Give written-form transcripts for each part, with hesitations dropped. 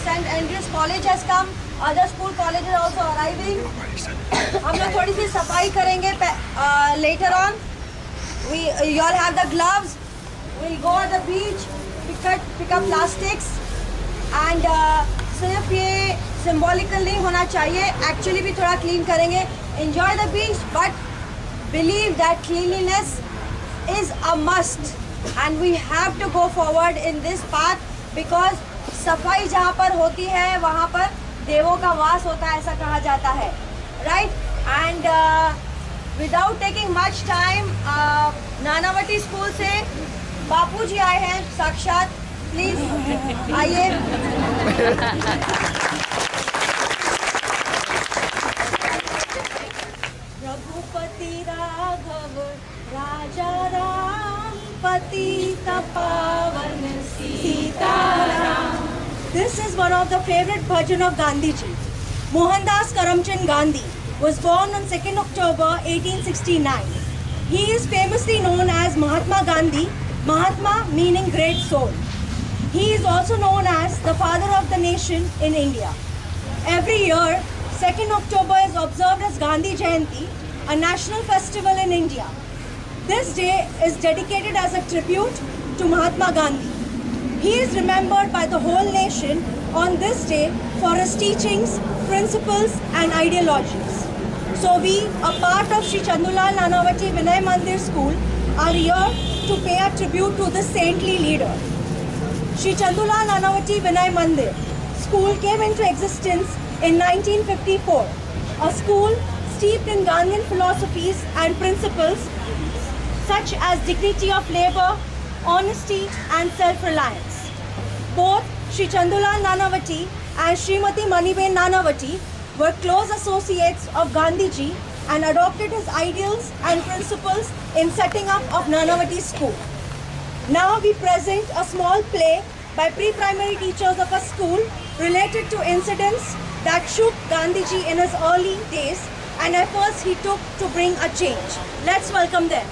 St. Andrews College has come. Other school colleges also arriving. हम लोग थोड़ी सी सफाई करेंगे later on. You all have the gloves. We'll go on the beach, pick up plastics, and सिर्फ ये symbolical नहीं होना चाहिए. Actually भी थोड़ा clean करेंगे. Enjoy the beach, but believe that cleanliness is a must, and we have to go forward in this path because सफाई जहाँ पर होती है वहाँ पर देवों का वास होता है, ऐसा कहा जाता है, right? And without taking much time, Nanavati school से बापू जी आए हैं साक्षात, प्लीज आइए. रघुपति राघव राजा राम पतित पावन Sitaram. This is one of the favorite bhajan of Gandhiji. Mohandas Karamchand Gandhi was born on 2nd October 1869. He is famously known as Mahatma Gandhi, Mahatma meaning great soul. He is also known as the father of the nation in India. Every year, 2nd October is observed as Gandhi Jayanti, a national festival in India. This day is dedicated as a tribute to Mahatma Gandhi. He is remembered by the whole nation on this day for his teachings, principles and ideologies. So we, a part of Sri Chandulal Nanavati Vinay Mandir School, are here to pay a tribute to this saintly leader. Sri Chandulal Nanavati Vinay Mandir School came into existence in 1954, a school steeped in Gandhian philosophies and principles such as dignity of labor, honesty and self-reliance. Both Sri Chandulal Nanavati and Srimati Maniben Nanavati were close associates of Gandhiji and adopted his ideals and principles in setting up of Nanavati School. Now we present a small play by pre-primary teachers of a school related to incidents that shook Gandhiji in his early days and efforts he took to bring a change. Let's welcome them.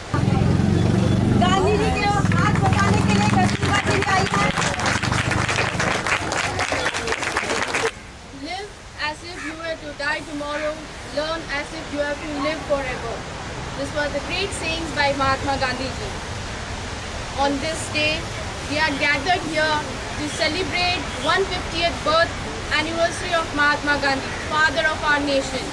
Gandhi ji के हाथ बचाने के लिए कस्तूरबा जी आई है. Live as if you were to die tomorrow. Learn as if you have to live forever. This was the great sayings by Mahatma Gandhi ji. On this day, we are gathered here to celebrate 150th birth anniversary of Mahatma Gandhi, father of our nation.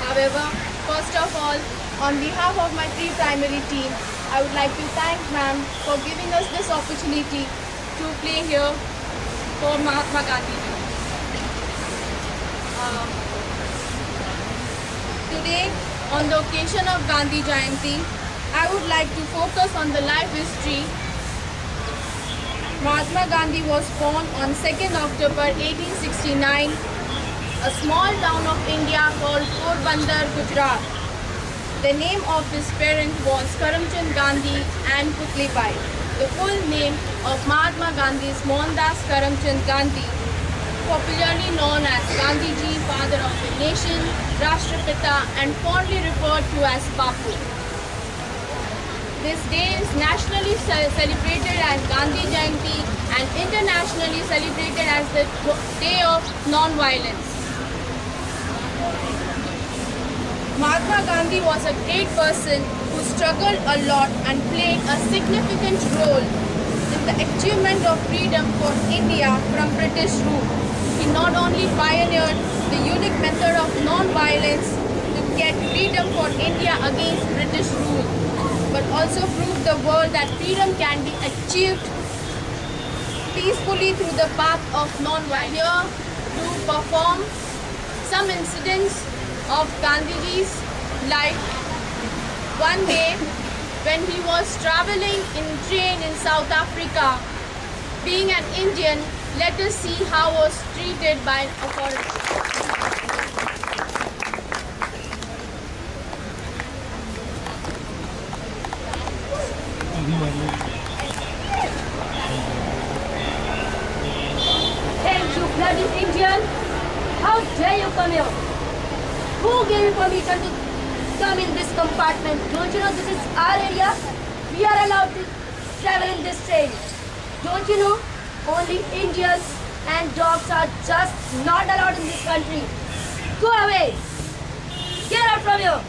However, first of all, on behalf of my pre-primary team, I would like to thank ma'am for giving us this opportunity to play here for Mahatma Gandhi. Today, on the occasion of Gandhi Jayanti, I would like to focus on the life history. Mahatma Gandhi was born on 2nd October 1869, a small town of India called Porbandar, Gujarat. The name of his parent was Karamchand Gandhi and Putlibai. The full name of Mahatma Gandhi is Mohandas Karamchand Gandhi, popularly known as Gandhiji, father of the nation, Rashtrapita, and fondly referred to as Bapu. This day is nationally celebrated as Gandhi Jayanti and internationally celebrated as the Day of Non-Violence. Mahatma Gandhi was a great person who struggled a lot and played a significant role in the achievement of freedom for India from British rule. He not only pioneered the unique method of non-violence to get freedom for India against British rule, but also proved the world that freedom can be achieved peacefully through the path of non-violence. Here to perform some incidents of Gandhiji's life. One day, when he was traveling in train in South Africa, being an Indian, let us see how was treated by authorities. Hey, you bloody Indian! How dare you come here? Who gave you permission to come in this compartment? Don't you know this is our area? We are allowed to travel in this train. Don't you know? Only Indians and dogs are just not allowed in this country. Go away! Get out from here!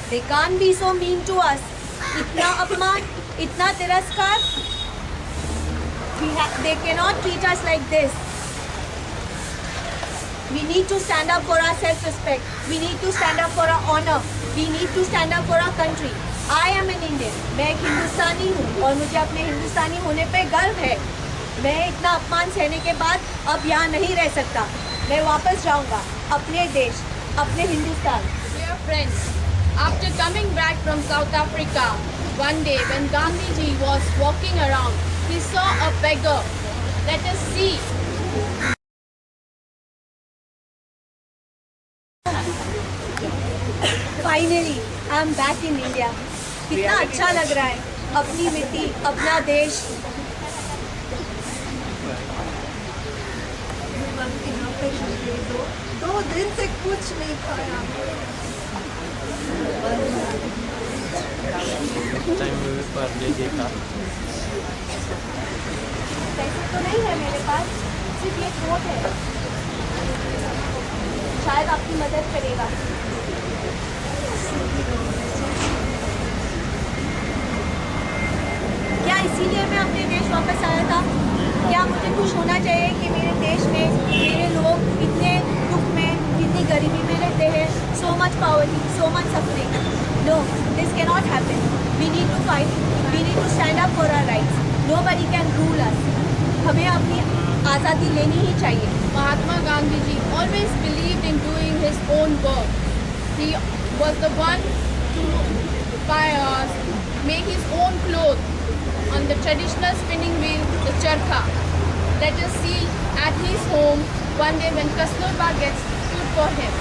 They can't be so mean to us. इतना अपमान, इतना तिरस्कार. They cannot treat us like this. We need to stand up for our self-respect. We need to stand up for our honor. We need to stand up for our country. I am an Indian. मैं एक हिंदुस्तानी हूँ और मुझे अपने हिंदुस्तानी होने पे गर्व है. मैं इतना अपमान सहने के बाद अब यहाँ नहीं रह सकता. मैं वापस जाऊँगा अपने देश, अपने Hindustan. Dear friends, after coming back from South Africa, one day when Gandhiji was walking around, he saw a beggar. Let us see. Finally, I am back in India. कितना अच्छा लग रहा है. अपनी मिट्टी, अपना देश. दो दिन से कुछ नहीं खाया. पैसे तो नहीं है मेरे पास, सिर्फ ये कोट है. शायद आपकी मदद करेगा. क्या इसीलिए मैं अपने देश वापस आया था? क्या मुझे खुश होना चाहिए कि मेरे देश में मेरे लोग इतने दुख में, इतनी गरीबी में रहते हैं? So much poverty, so much suffering. No, this cannot happen. We need to fight. We need to stand up for our rights. Nobody can rule us. हमें अपनी आज़ादी लेनी ही चाहिए. Mahatma Gandhi ji always believed in doing his own work. He was the one to make his own clothes on the traditional spinning wheel, the charkha. Let us see at his home one day when Kasturba gets stood for him.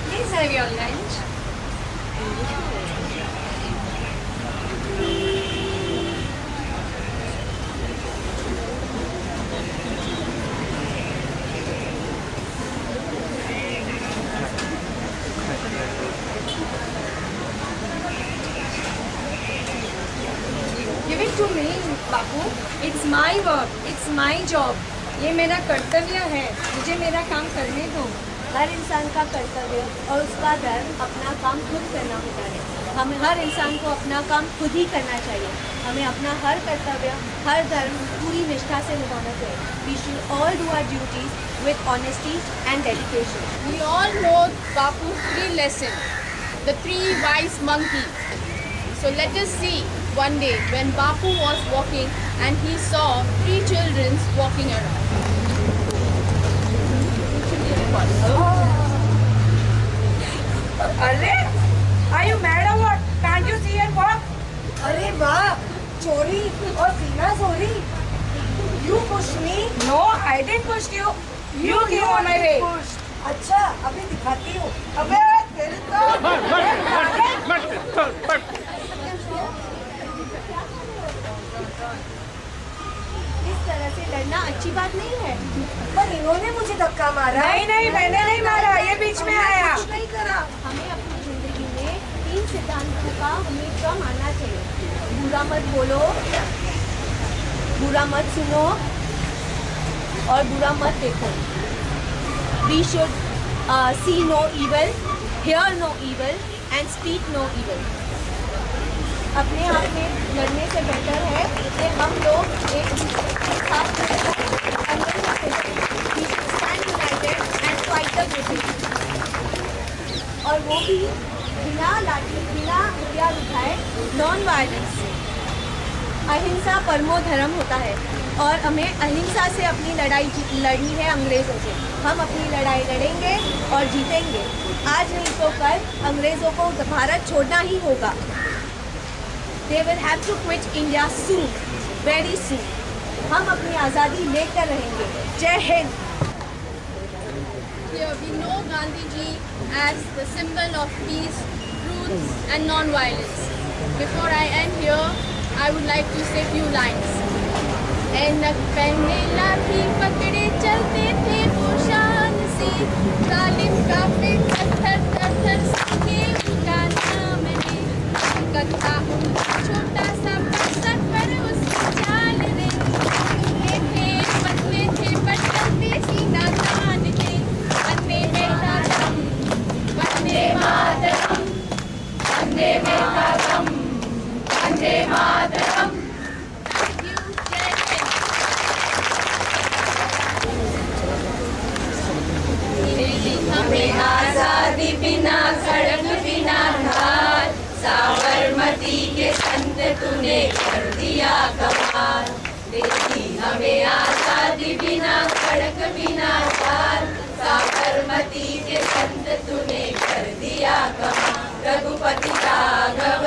Please have your lunch. Give it to me, Babu. It's my work. It's my job. ये मेरा कर्तव्य है. मुझे मेरा काम करने दो. हर इंसान का कर्तव्य और उसका धर्म अपना काम खुद करना होता है. हम हर इंसान को अपना काम खुद ही करना चाहिए. हमें अपना हर कर्तव्य, हर धर्म पूरी निष्ठा से निभाना चाहिए. We should all do our duties with honesty and dedication. We all know Bapu's three lessons, the three wise monkeys. So let us see one day when Bapu was walking and he saw three children walking around. अरे, are you mad or what? Can't you see and walk? अरे वाह, चोरी और सीना चोरी. You pushed me. No, I didn't push you. You came on my way. अच्छा, अभी दिखाती हूँ. अबे तेरे तो इस तरह से करना अच्छी बात नहीं है। पर इन्होंने मुझे धक्का मारा। नहीं नहीं, मैंने नहीं मारा, ये बीच में आया। कुछ नहीं करा। हमें अपनी जिंदगी में 3 सिद्धांतों का हमेशा मानना चाहिए। बुरा मत बोलो, बुरा मत सुनो और बुरा मत देखो। We should see no evil, hear no evil and speak no evil. अपने आप में लड़ने से बेहतर है कि हम लोग एक दूसरे के साथ stand United and fight the British, और वो भी बिना लाठी बिना हथियार उठाए, नॉन वायलेंस। अहिंसा परमो धर्म होता है और हमें अहिंसा से अपनी लड़ाई लड़नी है अंग्रेज़ों से। हम अपनी लड़ाई लड़ेंगे और जीतेंगे। आज नहीं तो कल अंग्रेज़ों को भारत छोड़ना ही होगा। They will have to quit India soon, very soon. हम अपनी आज़ादी लेकर रहेंगे। जय Hind. Here we know Gandhi ji as the symbol of peace, truth and non-violence. Before I end here, I would like to say few lines. ऐनक पहने लाठी पकड़े चलते थे वो शान से, जालिम काफिर थर थर थर सीखे उनका नाम है। उनका था उनका छोटा सा बक्सा पर उसकी चाल रे, उनके थे पतले थे पर चलते सीना तान थे। वंदे मातरम, वंदे मातरम, वंदे मातरम, वंदे मातरम। हमें आजादी बिना सड़क बिना ढाल, साबरमती के संत तूने कर दिया कमाल। देती हमें आजादी बिना सड़क बिना ढाल, साबरमती के संत तूने कर दिया कमाल। रघुपति राघव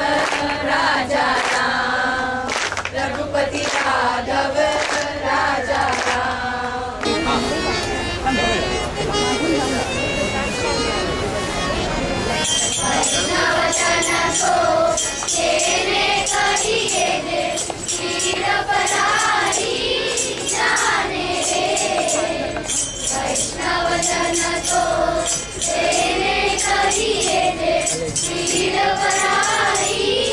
राजा राम, रघुपति राघव राजा राम। वचन को तेरे कहिए दे, वीर पराई जाने दे। वैष्णव जन को तेरे कहिए दे, वीर पराई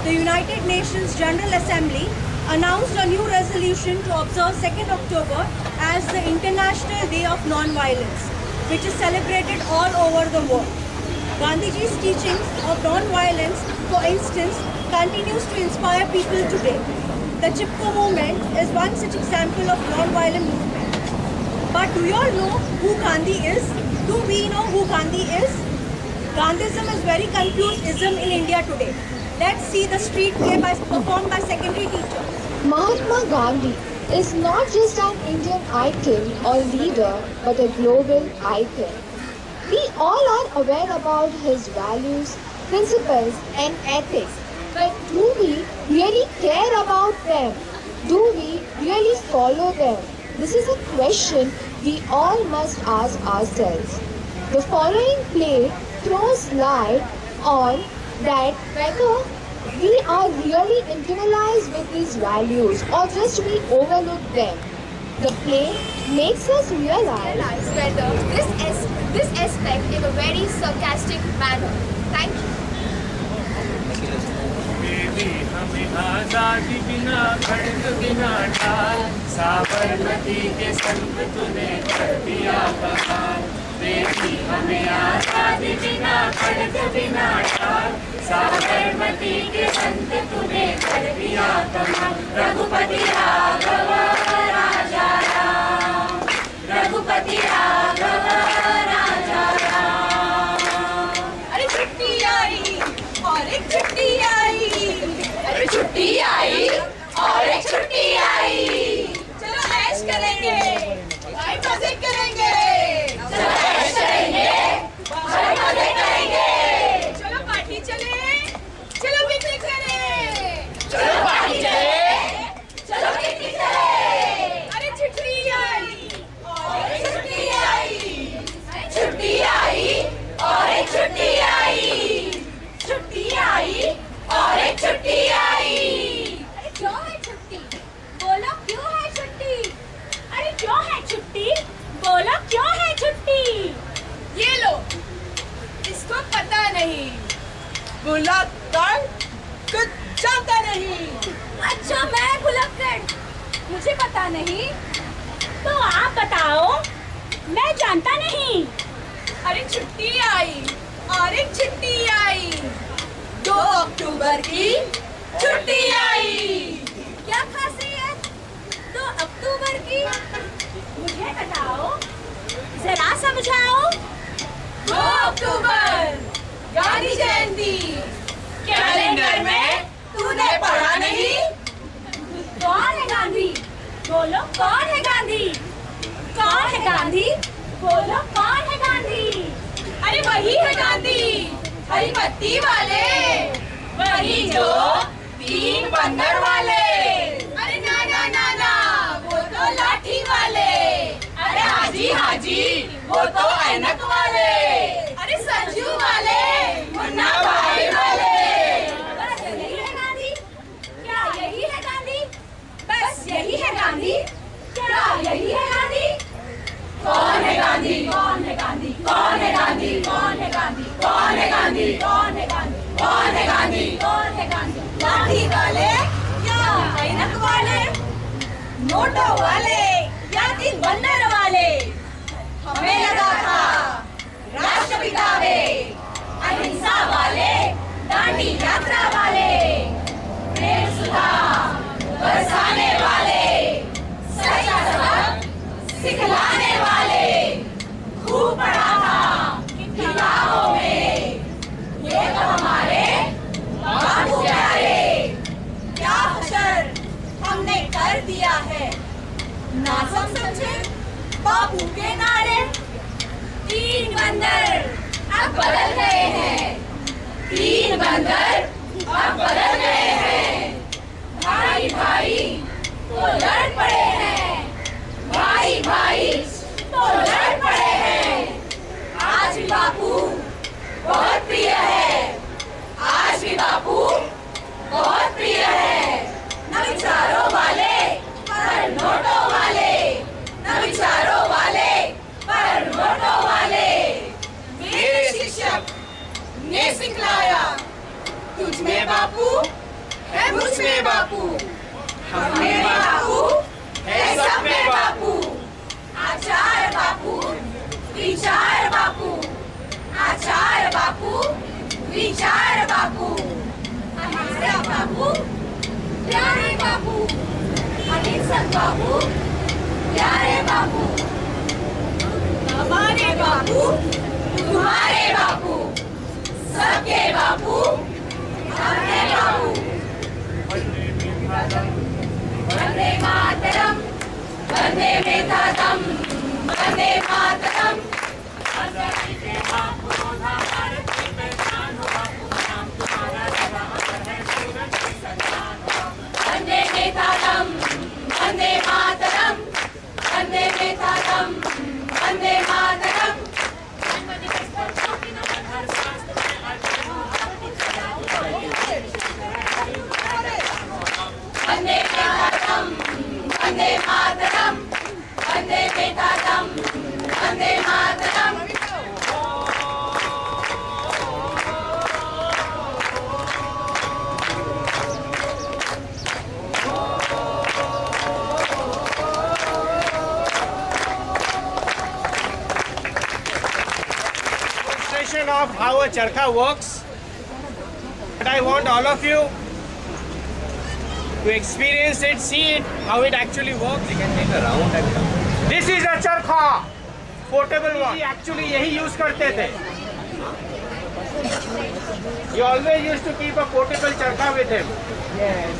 the United Nations General Assembly announced a new resolution to observe 2nd October as the International Day of Non-Violence, which is celebrated all over the world. Gandhiji's teachings of non-violence, for instance, continues to inspire people today. The Chipko movement is one such example of non-violent movement. But do you all know who Gandhi is? Do we know who Gandhi is? Gandhism is very confused ism in India today. Let's see the street play performed by secondary teachers. Mahatma Gandhi is not just an Indian icon or leader, but a global icon. We all are aware about his values, principles and ethics. But do we really care about them? Do we really follow them? This is a question we all must ask ourselves. The following play throws light on that whether we are really internalized with these values or just we overlook them. The play makes us realize whether this aspect in a very sarcastic manner. Thank you. देवी हमें आजादी बिना खड़ग बिना ढाल, साबरमती के संत तूने कर दिया कमाल। देवी हमें आजादी बिना खड़ग बिना ढाल, साबरमती के संत तूने कर दिया कमाल। रघुपति राघव राजा राम, रघुपति राघव राजा राम। अरे छुट्टी आई और एक छुट्टी आई, अरे छुट्टी आई और एक छुट्टी आई। चलो ऐश करेंगे, भाई मजे करेंगे। चलो ऐश करेंगे, भाई मजे करेंगे। चलो पार्टी चले, चलो पिकनिक चले। चलो पार्टी चले, चलो पिकनिक चले। अरे छुट्टी आई और एक छुट्टी आई, छुट्टी आई और एक छुट्टी आई, छुट्टी आई और एक छुट्टी आई। अरे क्यों है छुट्टी? बोलो क्यों है छुट्टी? अरे क्यों है छुट्टी? बोलो क्यों है छुट्टी? ये लो, इसको पता नहीं, भुलक्कड़ कुछ जानता नहीं। अच्छा मैं भुलक्कड़, मुझे पता नहीं, तो आप बताओ, मैं जानता नहीं। अरे छुट्टी आई और एक छुट्टी आई, 2 अक्टूबर की छुट्टी आई। क्या खासियत 2 अक्टूबर की? मुझे बताओ, जरा समझाओ। 2 अक्टूबर गांधी जयंती, कैलेंडर में तूने पढ़ा नहीं? कौन है गांधी? बोलो कौन है गांधी? कौन है गांधी? बोलो कौन है गांधी? अरे वही है गांधी, हरी पत्ती वाले, वही जो 3 बंदर वाले। अरे ना ना ना ना, वो तो लाठी वाले। अरे हाजी हाजी, वो तो ऐनक वाले। अरे संजू वाले, मुन्ना भाई वाले। बस यही है गांधी? क्या यही है गांधी? बस यही है गांधी? क्या यही है गांधी? कौन है गांधी? कौन है गांधी? कौन है गांधी? कौन है गांधी? कौन है गांधी? कौन है गांधी? कौन है गांधी? कौन है गांधी? लाठी वाले या ऐनक वाले, नोटों वाले या 3 बंदर वाले? हमें लगा था राष्ट्रपिता वे, अहिंसा वाले, दांडी यात्रा वाले, प्रेम सुधा बरसाने वाले, सच्चा सबक सिखलाने वाले। खूब पढ़ा था किताबों में, ये तो हमारे बापू प्यारे। क्या हशर हमने कर दिया है, ना समझे बापू के नारे। 3 बंदर अब बदल गए हैं, 3 बंदर अब बदल गए हैं। भाई भाई तो लड़ पड़े हैं, भाई भाई तो लड़ पड़े हैं। आज भी बापू बहुत प्रिय है, आज भी बापू बहुत प्रिय है। न विचारों वाले पर नोटों वाले, न विचारों वाले पर नोटों वाले। मेरे शिक्षक ने सिखलाया, तुझ में बापू विचार बापू, हमारे बापू, प्यारे बापू, अहिंसक बापू, प्यारे बापू, हमारे बापू, तुम्हारे बापू, सबके बापू, अपने बापू। वंदे मातरम, वंदे मातरम, वंदे मातरम। आजादी के बापू था भारत की पहचान हो बापू, नाम तुम्हारा सदा अमर है, सूरज की संतान हो बापू। वंदे मातरम, वंदे मातरम, वंदे मातरम, वंदे मातरम। जन्म दिवस पर ज्योति नमन हर शास्त्र में अर्पित हो, आपकी सदा Vande Mataram, Vande Mataram, Vande Mataram, Vande Mataram. Demonstration of how a charkha works. But I want all of you to experience it, see it, how it actually works. You can take a round and come. This is a charkha, portable one. Actually, यही use करते थे. He always used to keep a portable charkha with him. Yes.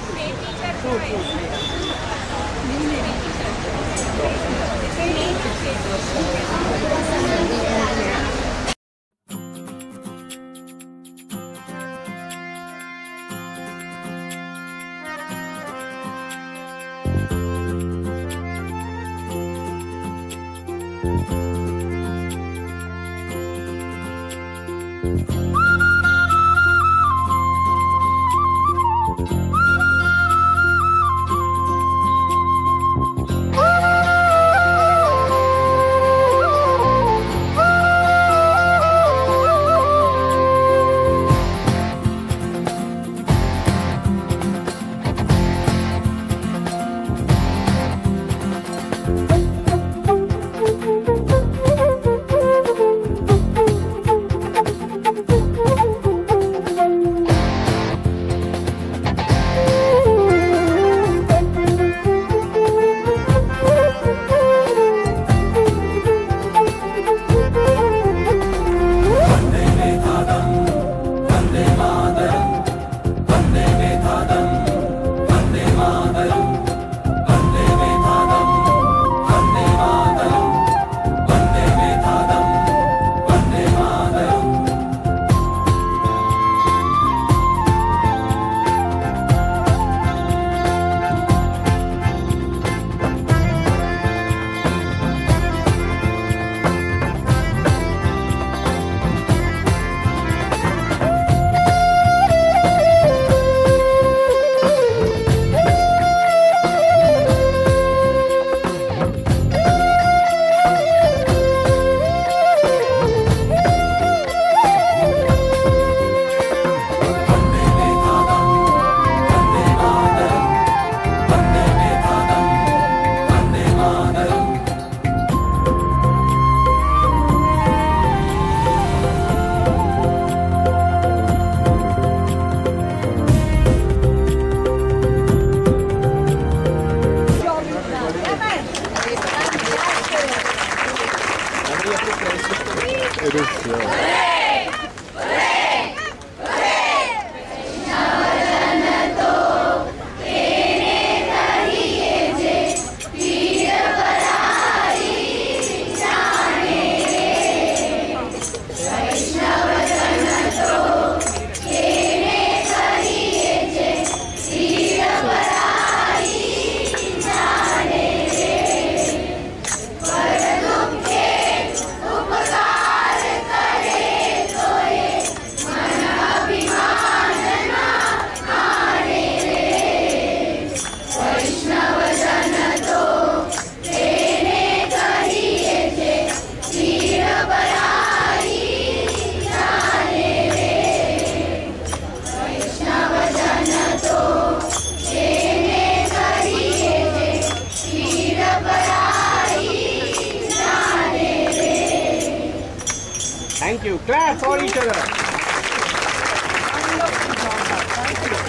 Thank you. Clap for each other. Thank you.